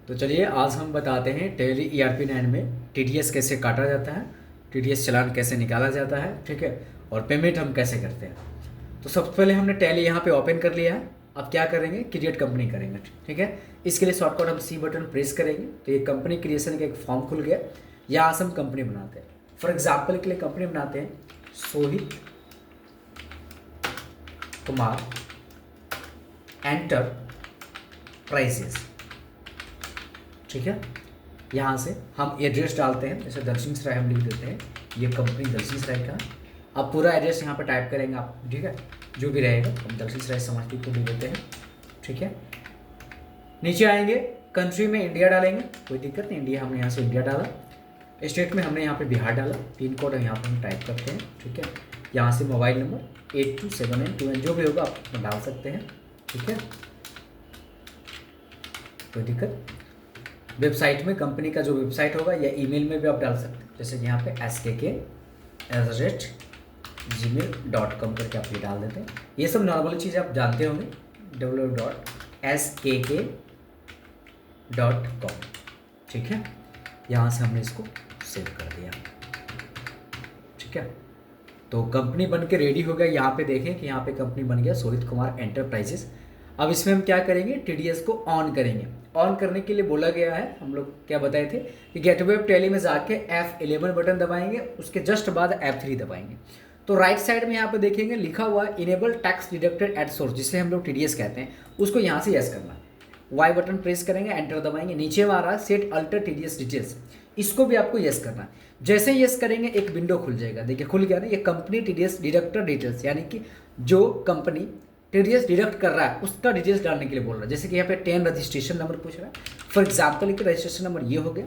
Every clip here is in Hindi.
तो चलिए आज हम बताते हैं टैली ERP9 में टीडीएस कैसे काटा जाता है, टीडीएस चालान कैसे निकाला जाता है, ठीक है, और पेमेंट हम कैसे करते हैं। तो सबसे पहले हमने टैली यहाँ पे ओपन कर लिया है। अब क्या करेंगे, क्रिएट कंपनी करेंगे, ठीक है। इसके लिए शॉर्टकट हम सी बटन प्रेस करेंगे तो ये कंपनी क्रिएशन का एक फॉर्म खुल गया। यहाँ से हम कंपनी बनाते हैं। फॉर एग्जाम्पल के लिए कंपनी बनाते हैं सोहित कुमार एंटरप्राइजेस, ठीक है। यहाँ से हम एड्रेस डालते हैं, जैसे दक्षिण सराय हम लिख देते हैं, ये कंपनी दक्षिण सराय का। अब पूरा एड्रेस यहाँ पर टाइप करेंगे आप, ठीक है, जो भी रहेगा। हम दक्षिण सराय समस्तीपुर लिख देते हैं, ठीक है। नीचे आएंगे, कंट्री में इंडिया डालेंगे, कोई दिक्कत नहीं, इंडिया हमने यहाँ से इंडिया डाला। स्टेट में हमने यहाँ पे बिहार डाला। पिन कोड यहाँ पर हम टाइप करते हैं, ठीक है। यहाँ से मोबाइल नंबर 827921 जो भी होगा आप डाल सकते हैं, ठीक है, कोई दिक्कत। वेबसाइट में कंपनी का जो वेबसाइट होगा या ईमेल में भी आप डाल सकते हैं, जैसे यहाँ पे skk@gmail.com करके आप ये डाल देते हैं। ये सब नॉर्मल चीज़ आप जानते होंगे, www.skk.com, ठीक है। यहाँ से हमने इसको सेव कर दिया, ठीक है। तो कंपनी बन के रेडी हो गया। यहाँ पे देखें कि यहाँ पे कंपनी बन गया सोहित कुमार एंटरप्राइजेस। अब इसमें हम क्या करेंगे, टीडीएस को ऑन करेंगे। ऑन करने के लिए बोला गया है, हम लोग क्या बताए थे कि गेटवे ऑफ टैली में जाके F11 बटन दबाएंगे, उसके जस्ट बाद F3 दबाएंगे। तो राइट साइड में यहाँ पे देखेंगे लिखा हुआ है enable tax deducted at source, जिसे हम लोग टीडीएस कहते हैं, उसको यहाँ से यस करना है। वाई बटन प्रेस करेंगे, एंटर दबाएंगे। नीचे में आ रहा है सेट अल्टर टीडीएस डिटेल्स, इसको भी आपको यस करना है। जैसे यस करेंगे एक विंडो खुल जाएगा, देखिए खुल गया ना, ये कंपनी टीडीएस डिडक्टर डिटेल्स, यानी कि जो कंपनी टीडीएस डिडक्ट कर रहा है उसका डिटेल्स डालने के लिए बोल रहा है। जैसे कि यहाँ पे 10 रजिस्ट्रेशन नंबर पूछ रहा है। फॉर एग्जाम्पल कि रजिस्ट्रेशन नंबर ये हो गया।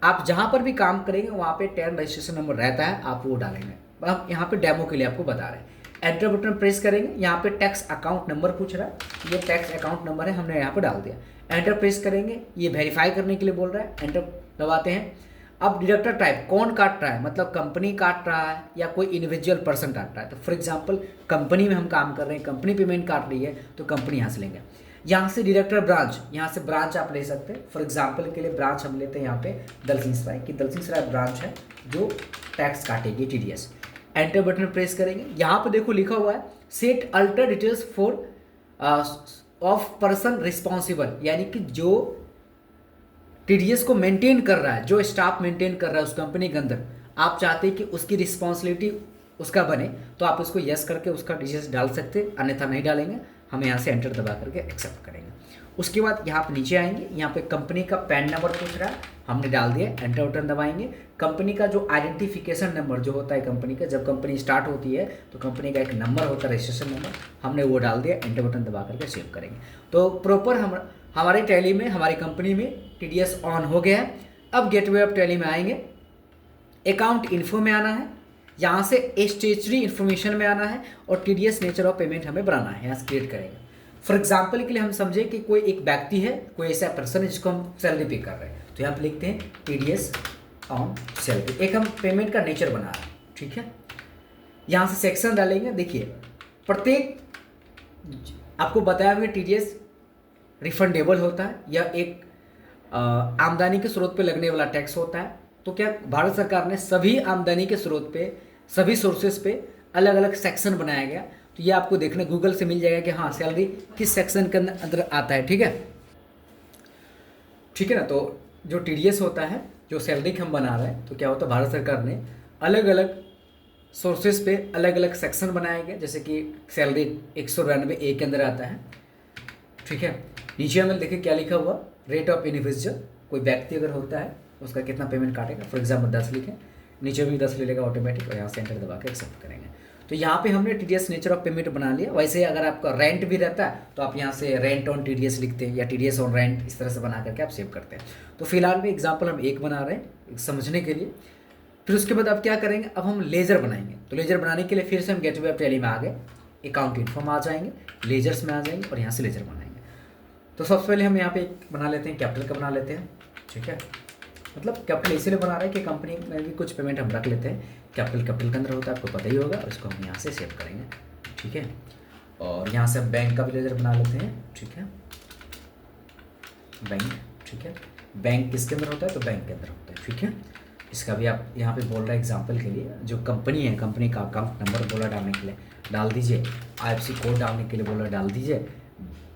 आप जहाँ पर भी काम करेंगे वहाँ पे 10 रजिस्ट्रेशन नंबर रहता है, आप वो डालेंगे। अब यहाँ पे डेमो के लिए आपको बता रहे हैं। एंटर बटन प्रेस करेंगे, यहाँ पे टैक्स अकाउंट नंबर पूछ रहा है, ये टैक्स अकाउंट नंबर है, हमने यहाँ पे डाल दिया। एंटर प्रेस करेंगे, ये वेरीफाई करने के लिए बोल रहा है, एंटर दबाते हैं। अब डिडक्टर टाइप कौन काट रहा है, मतलब कंपनी काट रहा है या कोई इंडिविजुअल पर्सन काट रहा है। तो फॉर एग्जांपल कंपनी में हम काम कर रहे हैं, कंपनी पेमेंट काट रही है तो कंपनी यहाँ से लेंगे। यहाँ से डिडक्टर ब्रांच, यहाँ से ब्रांच आप ले सकते हैं। फॉर एग्जांपल के लिए ब्रांच हम लेते हैं यहाँ पे दलसिंह सराय की, दलसिंह सराय ब्रांच है जो टैक्स काटेगी टीडीएस। एंटर बटन प्रेस करेंगे, यहाँ पे देखो लिखा हुआ है set alter details for of person responsible, यानी कि जो टीडीएस को मेंटेन कर रहा है, जो स्टाफ मेंटेन कर रहा है उस कंपनी के अंदर, आप चाहते हैं कि उसकी रिस्पॉन्सिबिलिटी उसका बने तो आप उसको यस करके उसका डिटेल्स डाल सकते हैं, अन्यथा नहीं डालेंगे। हम यहाँ से एंटर दबा करके एक्सेप्ट करेंगे। उसके बाद यहाँ पे नीचे आएंगे, यहाँ पे कंपनी का पैन नंबर पूछ रहा है, हमने डाल दिया। एंटर बटन दबाएंगे। कंपनी का जो आइडेंटिफिकेशन नंबर जो होता है कंपनी का, जब कंपनी स्टार्ट होती है तो कंपनी का एक नंबर होता है, रजिस्ट्रेशन नंबर, हमने वो डाल दिया। एंटर बटन दबा करके सेव करेंगे। तो प्रॉपर हमारे टैली में, हमारी कंपनी में टीडीएस ऑन हो गया है। अब गेटवे ऑफ टैली में आएंगे, अकाउंट इन्फो में आना है, यहाँ से स्टेचुरी इन्फॉर्मेशन में आना है और टीडीएस नेचर ऑफ पेमेंट हमें बनाना है, यहाँ से क्रिएट करेंगे। फॉर एग्जाम्पल के लिए हम समझे कि कोई एक व्यक्ति है, कोई ऐसा पर्सन है जिसको हम सैलरी पे कर रहे हैं, तो यहाँ पे लिखते हैं टीडीएस ऑन सैलरी। एक हम पेमेंट का नेचर बना रहे हैं, ठीक है। यहाँ से सेक्शन डालेंगे। देखिए प्रत्येक आपको बताया हुआ टीडीएस रिफंडेबल होता है या एक आमदनी के स्रोत पे लगने वाला टैक्स होता है। तो क्या भारत सरकार ने सभी आमदनी के स्रोत पे, सभी सोर्सेज पे अलग अलग सेक्शन बनाया गया। तो ये आपको देखने गूगल से मिल जाएगा कि हाँ सैलरी किस सेक्शन के अंदर आता है, ठीक है, ठीक है ना। तो जो टीडीएस होता है, जो सैलरी हम बना रहे हैं, तो क्या होता है भारत सरकार ने अलग अलग सोर्सेज पे अलग अलग सेक्शन बनाए गए। जैसे कि सैलरी 192A के अंदर आता है, ठीक है। नीचे हमें देखिए क्या लिखा हुआ, रेट ऑफ इंडिविजुअल, कोई व्यक्ति अगर होता है उसका कितना पेमेंट काटेगा। फॉर एग्जाम्पल 10 लिखें, नीचे भी 10 ले लेगा ऑटोमेटिक, और यहाँ से एंटर दबा के एक्सेप्ट करेंगे। तो यहाँ पे हमने टीडीएस नेचर ऑफ पेमेंट बना लिया। वैसे अगर आपका रेंट भी रहता है तो आप यहाँ से रेंट ऑन टीडीएस लिखते हैं या टीडीएस ऑन रेंट, इस तरह से बना करके आप सेव करते हैं। तो फिलहाल में एग्जाम्पल हम एक बना रहे हैं समझने के लिए। फिर उसके बाद अब क्या करेंगे, अब हम लेजर बनाएंगे। तो लेजर बनाने के लिए फिर से हम गेटवे ऑफ टैली में आ गए, अकाउंट इन्फो में आ जाएंगे, लेजर्स में आ जाएंगे और यहाँ से लेजर बनाएंगे। तो सबसे पहले हम यहाँ पे एक बना लेते हैं, कैपिटल का बना लेते हैं, ठीक है। मतलब कैपिटल इसीलिए बना रहे हैं कि कंपनी में भी कुछ पेमेंट हम रख लेते हैं। कैपिटल के अंदर होता है, आपको पता ही होगा, और इसको हम यहाँ से सेव करेंगे, ठीक है। और यहाँ से हम बैंक का भी लेजर बना लेते हैं, ठीक है, बैंक ठीक है। बैंक किसके अंदर होता है, तो बैंक के अंदर होता है, ठीक है। इसका भी आप यहाँ पे बोल रहा है एग्जाम्पल के लिए, जो कंपनी है कंपनी का अकाउंट नंबर बोला डालने के लिए डाल दीजिए, IFSC कोड डालने के लिए बोला डाल दीजिए,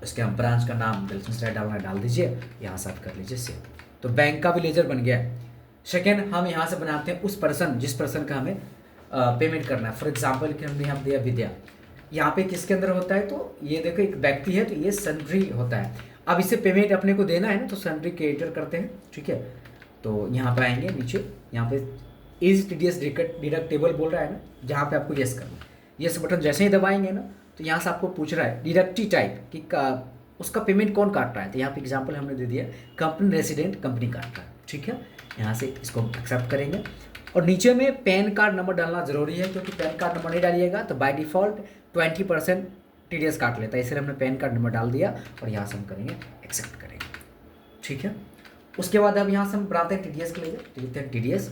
उसके हम ब्रांच का नाम बेल्जियम डालना डाल दीजिए, यहाँ से आप कर लीजिए सेव। तो बैंक का भी लेजर बन गया है। सेकेंड, हम यहाँ से बनाते हैं उस पर्सन जिस पर्सन का हमें पेमेंट करना है। फॉर एग्जाम्पल कि हमने यहाँ दिया विद्या, यहाँ पे किसके अंदर होता है, तो ये देखो एक व्यक्ति है, तो ये सन्ड्री होता है। अब इसे पेमेंट अपने को देना है ना, तो सन्ड्री क्रिएटर करते हैं, ठीक है। तो यहाँ पे आएंगे नीचे, यहाँ पे इज TDS डिडक्टेबल बोल रहा है ना, जहाँ पे आपको येस करना है। येस बटन जैसे ही दबाएंगे ना, तो यहाँ से आपको पूछ रहा है डिडक्टिव टाइप कि उसका पेमेंट कौन काट रहा है। तो यहाँ पे एग्जाम्पल हमने दे दिया कंपनी रेसिडेंट कंपनी काट रहा है, ठीक है। यहाँ से इसको एक्सेप्ट करेंगे और नीचे में पैन कार्ड नंबर डालना जरूरी है, क्योंकि पैन कार्ड नंबर नहीं डालिएगा तो बाय डिफ़ॉल्ट 20% TDS काट लेता है, इसलिए हमने पैन कार्ड नंबर डाल दिया और यहाँ से हम करेंगे एक्सेप्ट करेंगे, ठीक है। उसके बाद अब यहाँ से हम बनाते हैं TDS का लेजर, लिखते हैं TDS।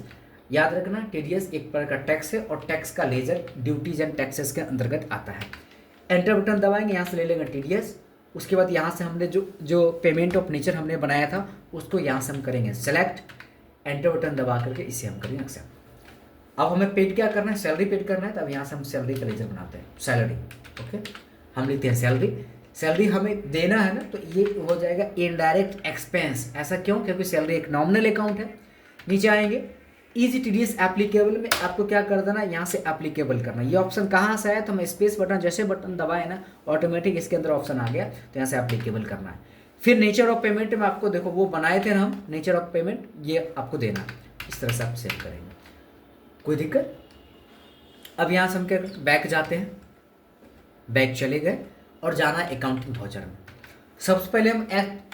याद रखना TDS एक प्रकार का टैक्स है और टैक्स का लेजर ड्यूटीज एंड टैक्सेस के अंतर्गत आता है। एंटर बटन दबाएंगे, यहाँ से ले लेंगे TDS। उसके बाद यहाँ से हमने जो पेमेंट ऑफ नेचर हमने बनाया था उसको यहाँ से हम करेंगे सेलेक्ट, एंटर बटन दबा करके इसे हम करेंगे एक्सेप्ट। अब हमें पेड क्या करना है, सैलरी पेड करना है, तो अब यहाँ से हम सैलरी का लेजर बनाते हैं सैलरी, ओके। हम लिखते हैं सैलरी, सैलरी हमें देना है ना, तो ये हो जाएगा इनडायरेक्ट एक्सपेंस। ऐसा क्यों, क्योंकि सैलरी एक नॉमिनल अकाउंट है। नीचे आएंगे इजी TDS एप्लीकेबल में आपको क्या कर देना, यहाँ से एप्लीकेबल करना। ये ऑप्शन कहाँ से आया, तो हम स्पेस बटन जैसे बटन दबाए ना, ऑटोमेटिक इसके अंदर ऑप्शन आ गया, तो यहाँ से एप्लीकेबल करना है। फिर नेचर ऑफ पेमेंट में आपको देखो वो बनाए थे ना हम, नेचर ऑफ पेमेंट ये आपको देना है, इस तरह से आप सेव करेंगे, कोई दिक्कत। अब यहाँ से हम क्या बैक जाते हैं, बैक चले गए और जाना है अकाउंटिंग वाउचर में। सबसे पहले हम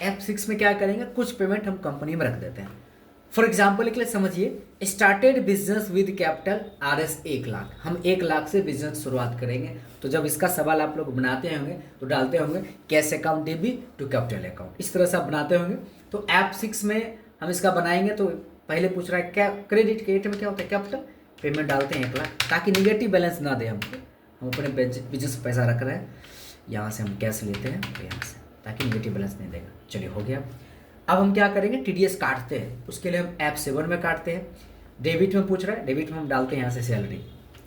F6 में क्या करेंगे, कुछ पेमेंट हम कंपनी में रख देते हैं। फॉर एग्जाम्पल के लिए समझिए started business with capital RS 1 lakh, हम 1 लाख से बिजनेस शुरुआत करेंगे। तो जब इसका सवाल आप लोग बनाते होंगे तो डालते होंगे cash account DB to capital account, इस तरह से आप बनाते होंगे। तो F6 में हम इसका बनाएंगे, तो पहले पूछ रहा है क्या क्रेडिट में क्या होता है कैपिटल, पेमेंट डालते हैं 1 लाख, ताकि निगेटिव बैलेंस ना दे हमको, हम अपने बिजनेस पैसा रख रहे हैं। यहाँ से हम कैश लेते हैं यहाँ से, ताकि निगेटिव बैलेंस नहीं देगा। चलिए हो गया। अब हम क्या करेंगे TDS काटते हैं, उसके लिए हम F7 में काटते हैं। डेबिट में पूछ रहा है, डेबिट में हम डालते हैं यहाँ से सैलरी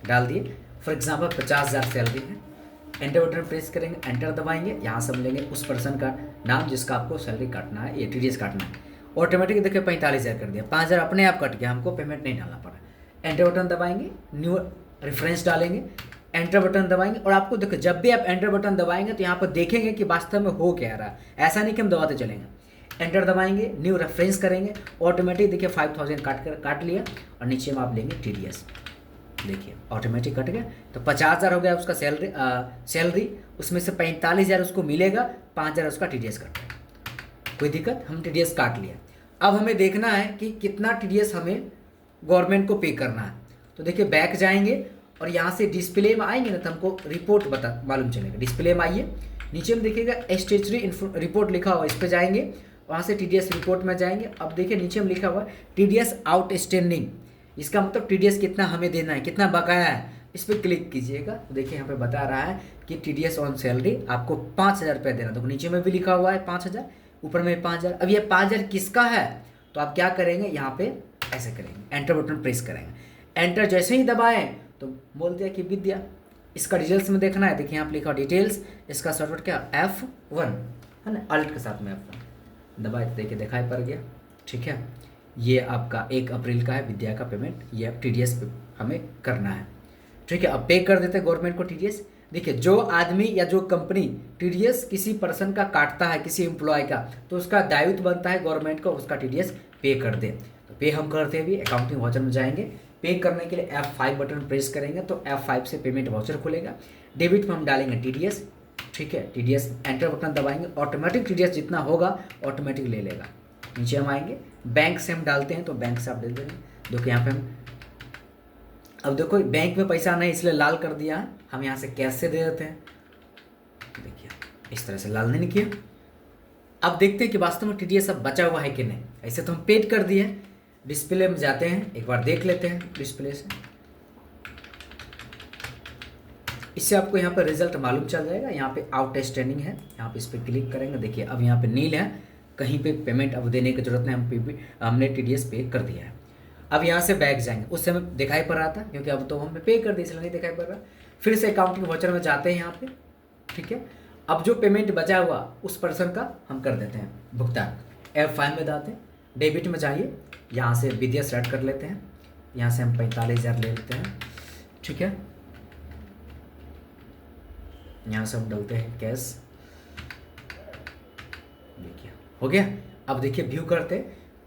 डाल दिए। फॉर एग्जांपल 50,000 सैलरी है। एंटर बटन प्रेस करेंगे, एंटर दबाएंगे, यहाँ से हम लेंगे उस पर्सन का नाम जिसका आपको सैलरी काटना है, ये TDS काटना है। ऑटोमेटिक देखिए 45,000 कर दिया, 5,000 अपने आप कट गया, हमको पेमेंट नहीं डालना पड़ा। एंटर बटन दबाएंगे, न्यू रेफरेंस डालेंगे, एंटर बटन दबाएंगे। और आपको देखो जब भी आप एंटर बटन दबाएंगे तो यहाँ पर देखेंगे कि वास्तव में हो क्या रहा है, ऐसा नहीं कि हम दबाते चलेंगे। एंटर दबाएंगे, न्यू रेफरेंस करेंगे, ऑटोमेटिक देखिए 5,000 काट लिया और नीचे में आप लेंगे TDS, देखिए ऑटोमेटिक कट गया। तो 50,000 हो गया उसका सैलरी, उसमें से 45,000 उसको मिलेगा, 5,000 उसका TDS कट गया, कोई दिक्कत, हम TDS काट लिया। अब हमें देखना है कि कितना TDS हमें गवर्नमेंट को पे करना है। तो देखिए बैक जाएंगे और यहाँ से डिस्प्ले में आएंगे ना, तो हमको रिपोर्ट मालूम चलेगा। डिस्प्ले में आइए, नीचे में देखिएगा स्टेचुरी रिपोर्ट लिखा हुआ, इस पर जाएंगे, वहाँ से TDS रिपोर्ट में जाएंगे। अब देखिए नीचे में लिखा हुआ है TDS आउटस्टैंडिंग, इसका मतलब TDS कितना हमें देना है, कितना बकाया है, इस पर क्लिक कीजिएगा। तो देखिए यहाँ पे बता रहा है कि TDS ऑन सैलरी आपको 5,000 रुपये देना। तो नीचे में भी लिखा हुआ है 5,000, ऊपर में 5,000। अब ये 5,000 किसका है, तो आप क्या करेंगे, यहाँ पे ऐसे करेंगे, एंटर बटन प्रेस करेंगे। एंटर जैसे ही दबाएं तो बोल दिया कि विद्या, इसका डिटेल्स में देखना है, देखिए यहाँ पे लिखा डिटेल्स, इसका शॉर्टकट क्या F1 है ना, अल्ट के साथ में F1 दबाए, देखिए दिखाई पड़ गया, ठीक है। ये आपका 1 अप्रैल का है विद्या का पेमेंट, ये TDS हमें करना है, ठीक है। अब पे कर देते हैं गवर्नमेंट को TDS। देखिए जो आदमी या जो कंपनी TDS किसी पर्सन का काटता है, किसी एम्प्लॉय का, तो उसका दायित्व बनता है गवर्नमेंट को उसका TDS पे कर दे। तो पे हम करते हैं, भी अकाउंटिंग वाउचर में जाएंगे, पे करने के लिए F5 बटन प्रेस करेंगे तो F5 से पेमेंट वाउचर खुलेगा। डेबिट में हम डालेंगे TDS, ठीक है, TDS एंटर बटन दबाएंगे, ऑटोमेटिक TDS जितना होगा ऑटोमेटिक ले लेगा। नीचे हम आएंगे, बैंक से हम डालते हैं, तो बैंक से आप दे देंगे। देखो यहाँ पे हम, अब देखो बैंक में पैसा नहीं इसलिए लाल कर दिया है, हम यहाँ से कैश से दे देते हैं, देखिए इस तरह से लाल नहीं किया। अब देखते हैं कि वास्तव में TDS अब बचा हुआ है कि नहीं। ऐसे तो हम पेड कर दिए, डिस्प्ले में जाते हैं, एक बार देख लेते हैं डिस्प्ले से, इससे आपको यहाँ पर रिजल्ट मालूम चल जाएगा। यहाँ पे आउटस्टैंडिंग है, यहाँ पे इस पर क्लिक करेंगे, देखिए अब यहाँ पे नील है, कहीं पे पेमेंट अब देने की ज़रूरत नहीं, हमने TDS पे कर दिया है। अब यहाँ से बैक जाएंगे, उस समय दिखाई पड़ रहा था क्योंकि अब तो हमने पे कर दी इसलिए नहीं दिखाई पड़ रहा। फिर से अकाउंटिंग वाउचर में जाते हैं यहाँ पे, ठीक है। अब जो पेमेंट बचा हुआ उस पर्सन का हम कर देते हैं भुगतान। F5 में जाते हैं, डेबिट में जाइए, यहाँ से विद्या सेलेक्ट कर लेते हैं, यहाँ से हम 45,000 ले लेते हैं, ठीक है। यहाँ से हम डालते हैं कैश, देखिए हो गया। अब देखिए व्यू करते,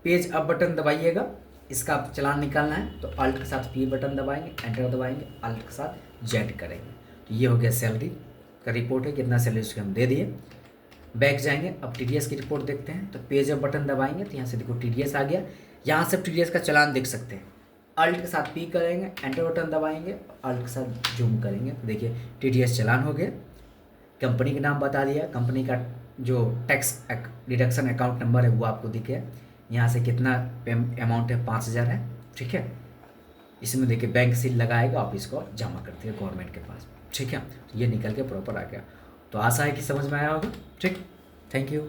पेज अप बटन दबाइएगा, इसका आप चालान निकालना है तो अल्ट के साथ P बटन दबाएंगे, एंटर दबाएंगे, अल्ट के साथ Z करेंगे, तो ये हो गया सैलरी का रिपोर्ट है, कितना सैलरी उसके हम दे दिए। बैक जाएंगे, अब TDS की रिपोर्ट देखते हैं, तो पेज अप बटन दबाएंगे तो यहाँ से देखो TDS आ गया, यहाँ से TDS का चालान देख सकते हैं। अल्ट के साथ P करेंगे, एंटर बटन दबाएंगे, अल्ट के साथ जूम करेंगे, तो देखिए TDS चालान हो गया। कंपनी का नाम बता दिया, कंपनी का जो टैक्स डिडक्शन अकाउंट नंबर है वो आपको दिख गया, यहाँ से कितना अमाउंट है 5,000 है, ठीक है। इसमें देखिए बैंक सील लगाएगा, आप इसको जमा करते हैं गवर्नमेंट के पास, ठीक है। ये निकल के प्रॉपर आ गया। तो आशा है कि समझ में आया होगा, ठीक। Thank you.